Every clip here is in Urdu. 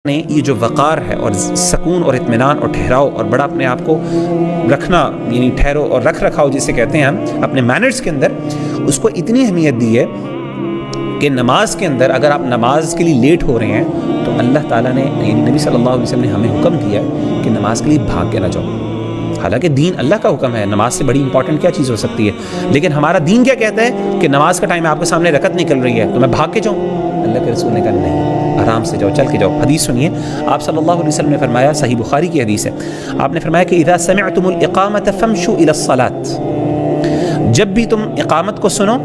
نے یہ جو وقار ہے اور سکون اور اطمینان اور ٹھہراؤ اور بڑا اپنے آپ کو رکھنا، یعنی ٹھہرو اور رکھ رکھاؤ جسے کہتے ہیں ہم اپنے مینرز کے اندر، اس کو اتنی اہمیت دی ہے کہ نماز کے اندر اگر آپ نماز کے لیے لیٹ ہو رہے ہیں تو اللہ تعالیٰ نے، یعنی نبی صلی اللہ علیہ وسلم نے ہمیں حکم دیا ہے کہ نماز کے لیے بھاگ کے نہ جاؤ۔ حالانکہ دین اللہ کا حکم ہے، نماز سے بڑی امپورٹنٹ کیا چیز ہو سکتی ہے، لیکن ہمارا دین کیا کہتا ہے کہ نماز کا ٹائم آپ کے سامنے رکعت نکل رہی ہے تو میں بھاگ کے جاؤں؟ اللہ کے رسول نے کہا نہیں، آرام سے جاؤ، چل کے جاؤ۔ حدیث سنیے، آپ صلی اللہ علیہ وسلم نے فرمایا، صحیح بخاری کی حدیث ہے، آپ نے فرمایا کہ اذا سمعتم الاقامۃ فامشوا الی الصلاۃ، جب بھی تم اقامت کو سنو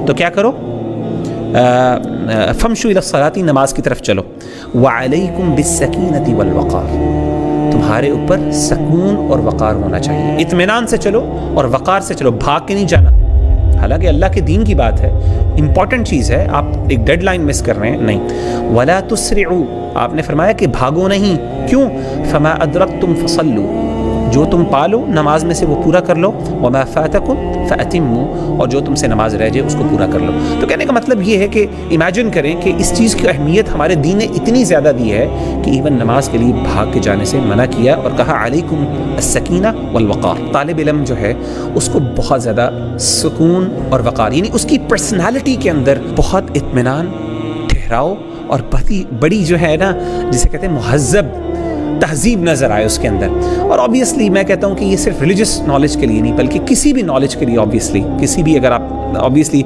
تو کیا کرو؟ فامشوا الی الصلاۃ، نماز کی طرف چلو۔ وعلیکم بالسکینۃ والوقار، تمہارے اوپر سکون اور وقار ہونا چاہیے، اطمینان سے چلو اور وقار سے چلو، بھاگ کے نہیں جانا۔ حالانکہ اللہ کے دین کی بات ہے، امپورٹنٹ چیز ہے، آپ ایک ڈیڈ لائن مس کر رہے ہیں، نہیں۔ ولا تسرعوا، آپ نے فرمایا کہ بھاگو نہیں، کیوں؟ فما ادرکتم فصلوا، جو تم پالو نماز میں سے وہ پورا کر لو، وما فاتکم فاتموا، اور جو تم سے نماز رہ جائے اس کو پورا کر لو۔ تو کہنے کا مطلب یہ ہے کہ امیجن کریں کہ اس چیز کی اہمیت ہمارے دین نے اتنی زیادہ دی ہے کہ ایون نماز کے لیے بھاگ کے جانے سے منع کیا اور کہا علیکم السکینہ والوقار۔ طالب علم جو ہے اس کو بہت زیادہ سکون اور وقار، یعنی اس کی پرسنالٹی کے اندر بہت اطمینان، ٹھہراؤ اور بڑی جو ہے نا جسے کہتے ہیں مہذب تہذیب نظر آئے اس کے اندر۔ اور آبویسلی میں کہتا ہوں کہ یہ صرف ریلیجس نالج کے لیے نہیں بلکہ کسی بھی نالج کے لیے، آبویسلی کسی بھی، اگر آپ آبویسلی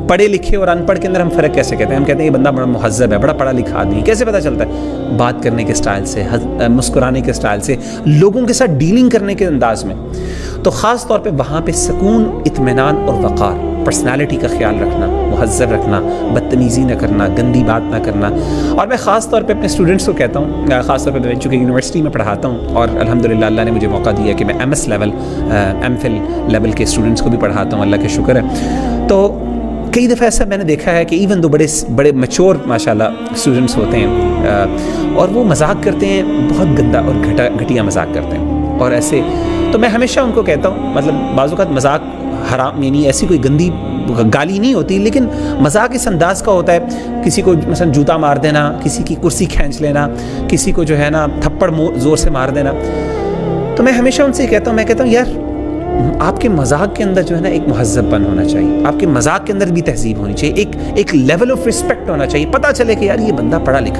پڑھے لکھے اور ان پڑھ کے اندر ہم فرق کیسے کہتے ہیں؟ ہم کہتے ہیں یہ بندہ بڑا مہذب ہے، بڑا پڑھا لکھا آدمی، کیسے پتہ چلتا ہے؟ بات کرنے کے سٹائل سے، مسکرانے کے سٹائل سے، لوگوں کے ساتھ ڈیلنگ کرنے کے انداز میں۔ تو خاص طور پہ وہاں پہ سکون، اطمینان اور وقار، پرسنالٹی کا خیال رکھنا، مہذب رکھنا، بدتمیزی نہ کرنا، گندی بات نہ کرنا۔ اور میں خاص طور پہ اپنے اسٹوڈنٹس کو کہتا ہوں، خاص طور پہ میں چونکہ یونیورسٹی میں پڑھاتا ہوں اور الحمدللہ اللہ نے مجھے موقع دیا کہ میں M S level, M Phil level کے اسٹوڈنٹس کو بھی پڑھاتا ہوں، اللہ کا شکر ہے۔ تو کئی دفعہ ایسا میں نے دیکھا ہے کہ ایون دو بڑے میچور ماشاءاللہ اسٹوڈنٹس ہوتے ہیں اور وہ مذاق کرتے ہیں، بہت گندا اور گھٹیا مذاق کرتے ہیں، اور ایسے تو میں ہمیشہ ان کو کہتا ہوں، مطلب بعض اوقات مذاق حرام، یعنی ایسی کوئی گندی گالی نہیں ہوتی، لیکن مذاق اس انداز کا ہوتا ہے، کسی کو مثلا جوتا مار دینا، کسی کی کرسی کھینچ لینا، کسی کو جو ہے نا تھپڑ زور سے مار دینا۔ تو میں ہمیشہ ان سے کہتا ہوں، میں کہتا ہوں یار آپ کے مذاق کے اندر جو ہے نا ایک مہذب پن ہونا چاہیے، آپ کے مذاق کے اندر بھی تہذیب ہونی چاہیے، ایک لیول آف رسپیکٹ ہونا چاہیے، پتہ چلے کہ یار یہ بندہ پڑھا لکھا